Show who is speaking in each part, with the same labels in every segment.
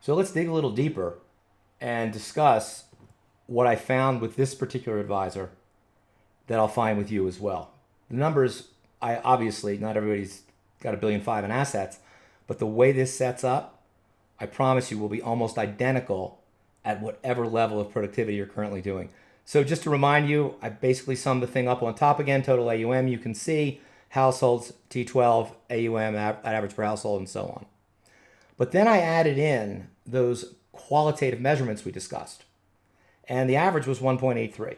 Speaker 1: So let's dig a little deeper and discuss what I found with this particular advisor that I'll find with you as well. The numbers, I obviously, not everybody's got $1.5 billion in assets, but the way this sets up, I promise you will be almost identical at whatever level of productivity you're currently doing. So just to remind you, I basically summed the thing up on top again, total AUM. You can see households, T12, AUM, at average per household, and so on. But then I added in those qualitative measurements we discussed. And the average was 1.83.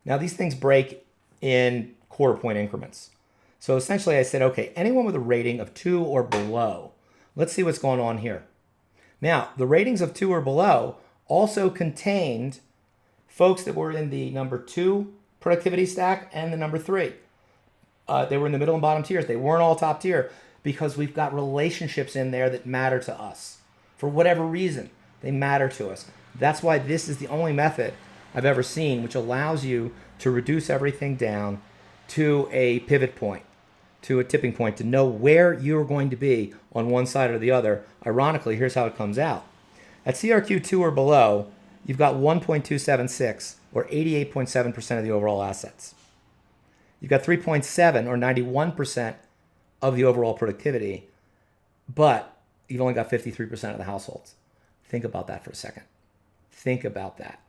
Speaker 1: Now these things break in quarter point increments. So essentially I said, okay, anyone with a rating of 2 or below, let's see what's going on here. Now, the ratings of 2 or below also contained folks that were in the number 2 productivity stack and the number 3. They were in the middle and bottom tiers. They weren't all top tier because we've got relationships in there that matter to us. For whatever reason, they matter to us. That's why this is the only method I've ever seen which allows you to reduce everything down to a pivot point, to a tipping point, to know where you're going to be on one side or the other. Ironically, here's how it comes out. At CRQ 2 or below, you've got 1.276 or 88.7% of the overall assets. You've got 3.7 or 91% of the overall productivity, but you've only got 53% of the households. Think about that for a second. Think about that.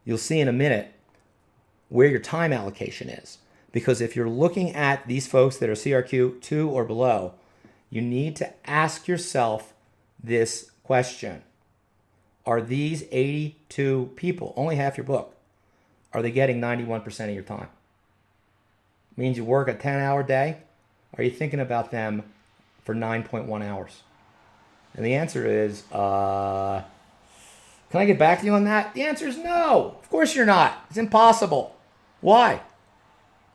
Speaker 1: You'll see in a minute where your time allocation is. Because if you're looking at these folks that are CRQ 2 or below, you need to ask yourself this question. Are these 82 people, only half your book, are they getting 91% of your time? Means you work a 10-hour day? Are you thinking about them for 9.1 hours? And the answer is, can I get back to you on that? The answer is no. Of course you're not. It's impossible. Why?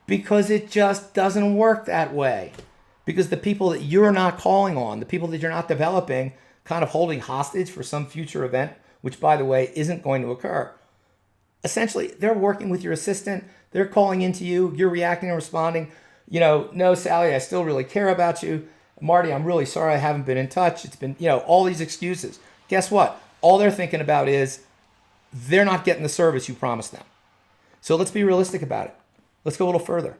Speaker 1: Because it just doesn't work that way. Because the people that you're not calling on, the people that you're not developing, kind of holding hostage for some future event, which by the way isn't going to occur. Essentially, they're working with your assistant. They're calling into you. You're reacting and responding. No, Sally, I still really care about you. Marty, I'm really sorry I haven't been in touch. It's been, all these excuses. Guess what? All they're thinking about is they're not getting the service you promised them. So let's be realistic about it. Let's go a little further.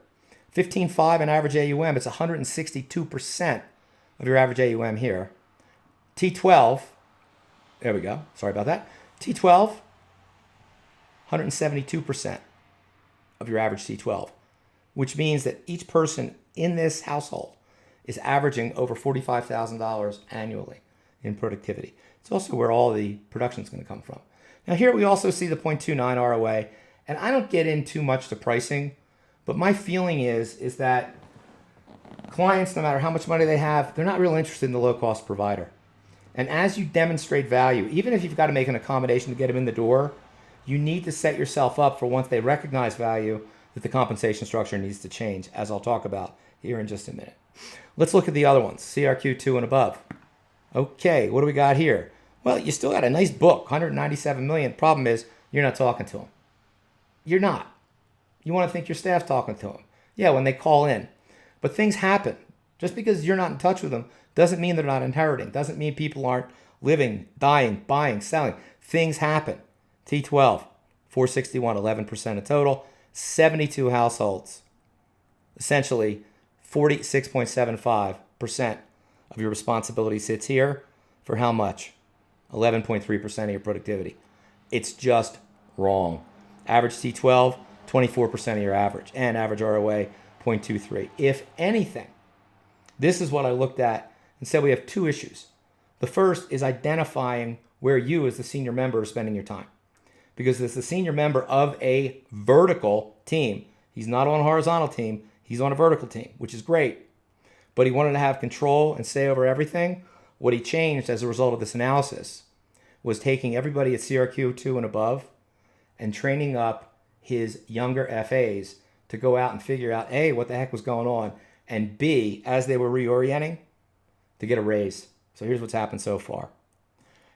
Speaker 1: 15.5 in average AUM, it's 162% of your average AUM here. T12, there we go. Sorry about that. T12, 172% of your average T12, which means that each person in this household is averaging over $45,000 annually in productivity. It's also where all the production is going to come from. Now here we also see the 0.29 ROA, and I don't get in too much to pricing, but my feeling is that clients, no matter how much money they have, they're not real interested in the low-cost provider. And as you demonstrate value, even if you've got to make an accommodation to get them in the door, you need to set yourself up for once they recognize value that the compensation structure needs to change, as I'll talk about here in just a minute. Let's look at the other ones, CRQ 2 and above. Okay, what do we got here? Well, you still got a nice book, 197 million. Problem is, you're not talking to them. You're not. You want to think your staff's talking to them. Yeah, when they call in. But things happen. Just because you're not in touch with them doesn't mean they're not inheriting. Doesn't mean people aren't living, dying, buying, selling. Things happen. T12, 461, 11% of total, 72 households. Essentially, 46.75% of your responsibility sits here for how much? 11.3% of your productivity. It's just wrong. Average T12, 24% of your average, and average ROA, 0.23. If anything, this is what I looked at and said we have two issues. The first is identifying where you as the senior member are spending your time. Because as the senior member of a vertical team, he's not on a horizontal team, he's on a vertical team, which is great. But he wanted to have control and say over everything. What he changed as a result of this analysis was taking everybody at CRQ 2 and above and training up his younger FAs to go out and figure out, A, what the heck was going on, and B, as they were reorienting, to get a raise. So here's what's happened so far.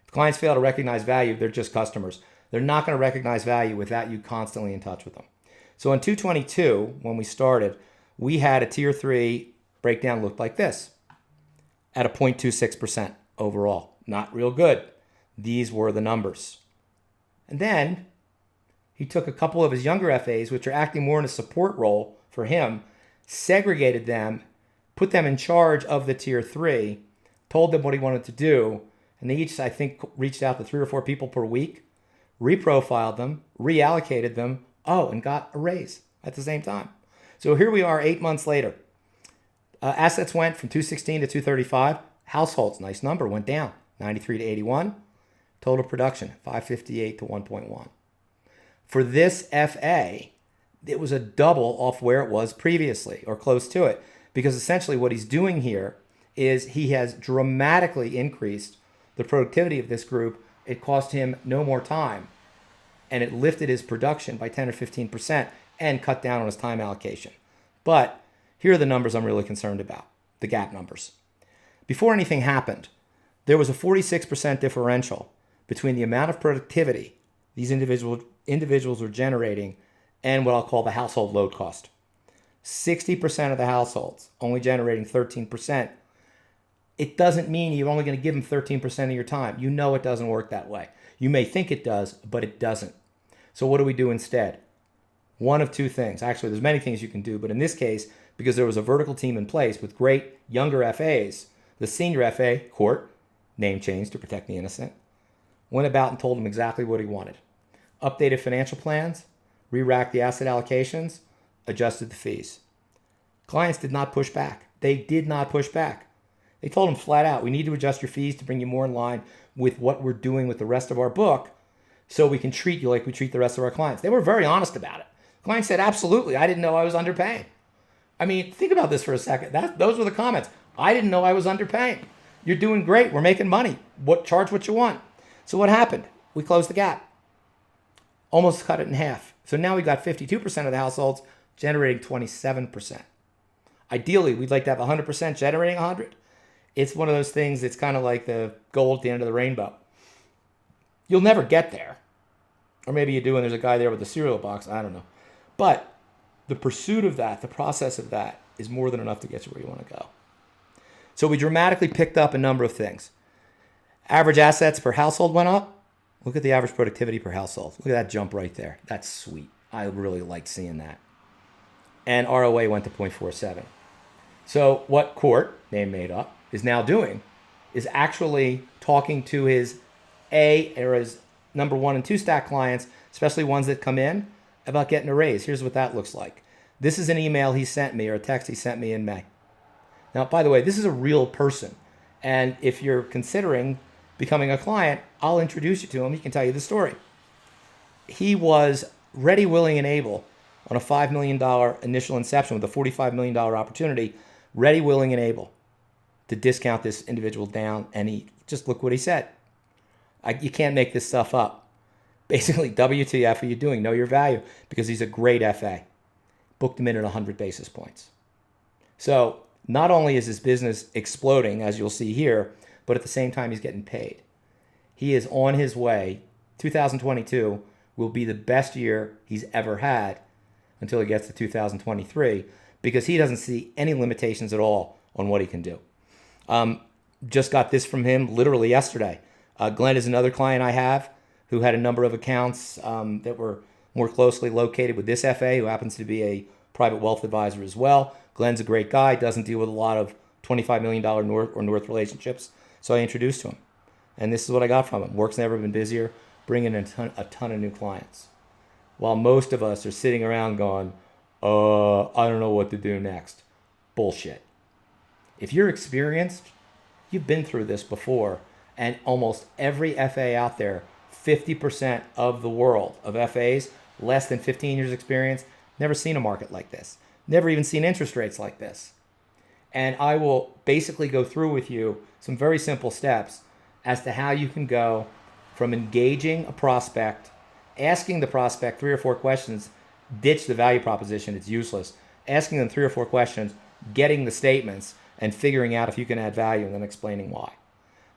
Speaker 1: If clients fail to recognize value, they're just customers. They're not going to recognize value without you constantly in touch with them. So in 222, when we started, we had a tier 3 breakdown looked like this at a 0.26% overall. Not real good. These were the numbers. And then he took a couple of his younger FAs, which are acting more in a support role for him, segregated them, put them in charge of the tier 3, told them what he wanted to do, and they each, I think, reached out to 3 or 4 people per week, reprofiled them, reallocated them, and got a raise at the same time. So here we are 8 months later. Assets went from 216 to 235. Households, nice number, went down 93 to 81. Total production, 558 to 1.1. For this FA, it was a double off where it was previously, or close to it, because essentially what he's doing here is he has dramatically increased the productivity of this group. It cost him no more time, and it lifted his production by 10 or 15% and cut down on his time allocation. But here are the numbers I'm really concerned about, the gap numbers. Before anything happened, there was a 46% differential between the amount of productivity these individuals were generating and what I'll call the household load cost. 60% of the households only generating 13%. It doesn't mean you're only going to give them 13% of your time. You know it doesn't work that way. You may think it does, but it doesn't. So what do we do instead? One of two things. Actually, there's many things you can do, but in this case, because there was a vertical team in place with great younger FAs, the senior FA, Court, name change to protect the innocent, went about and told him exactly what he wanted. Updated financial plans, re-racked the asset allocations, adjusted the fees. Clients did not push back. They did not push back. They told him flat out, we need to adjust your fees to bring you more in line with what we're doing with the rest of our book so we can treat you like we treat the rest of our clients. They were very honest about it. Client said, absolutely, I didn't know I was underpaying. I mean, think about this for a second. Those were the comments. I didn't know I was underpaying. You're doing great. We're making money. Charge what you want. So what happened? We closed the gap. Almost cut it in half. So now we got 52% of the households generating 27%. Ideally, we'd like to have 100% generating 100. It's one of those things that's kind of like the gold at the end of the rainbow. You'll never get there. Or maybe you do and there's a guy there with a cereal box. I don't know. But the pursuit of that, the process of that, is more than enough to get you where you want to go. So we dramatically picked up a number of things. Average assets per household went up. Look at the average productivity per household. Look at that jump right there. That's sweet. I really like seeing that. And ROA went to 0.47. So what Court, name made up, is now doing is actually talking to his his number 1 and 2 stack clients, especially ones that come in, about getting a raise. Here's what that looks like. This is an email he sent me or a text he sent me in May. Now, by the way, this is a real person. And if you're considering becoming a client, I'll introduce you to him. He can tell you the story. He was ready, willing, and able on a $5 million initial inception with a $45 million opportunity, ready, willing, and able to discount this individual down. And he just look what he said. You can't make this stuff up. Basically, WTF are you doing? Know your value, because he's a great FA. Booked him in at 100 basis points. So not only is his business exploding, as you'll see here, but at the same time, he's getting paid. He is on his way. 2022 will be the best year he's ever had until he gets to 2023, because he doesn't see any limitations at all on what he can do. Just got this from him literally yesterday. Glenn is another client I have who had a number of accounts that were more closely located with this FA, who happens to be a private wealth advisor as well. Glenn's a great guy, doesn't deal with a lot of $25 million north relationships. So I introduced to him. And this is what I got from him. Work's never been busier, bringing in a ton of new clients. While most of us are sitting around going, I don't know what to do next. Bullshit. If you're experienced, you've been through this before. And almost every FA out there, 50% of the world of FAs, less than 15 years experience, never seen a market like this. Never even seen interest rates like this. And I will basically go through with you some very simple steps as to how you can go from engaging a prospect, asking the prospect 3 or 4 questions, ditch the value proposition, it's useless, asking them 3 or 4 questions, getting the statements, and figuring out if you can add value and then explaining why.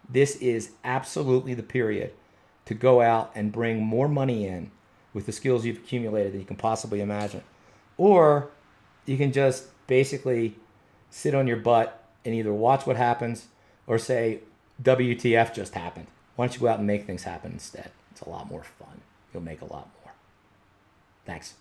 Speaker 1: This is absolutely the period to go out and bring more money in with the skills you've accumulated than you can possibly imagine. Or you can just basically sit on your butt and either watch what happens or say, WTF just happened. Why don't you go out and make things happen instead? It's a lot more fun. You'll make a lot more. Thanks.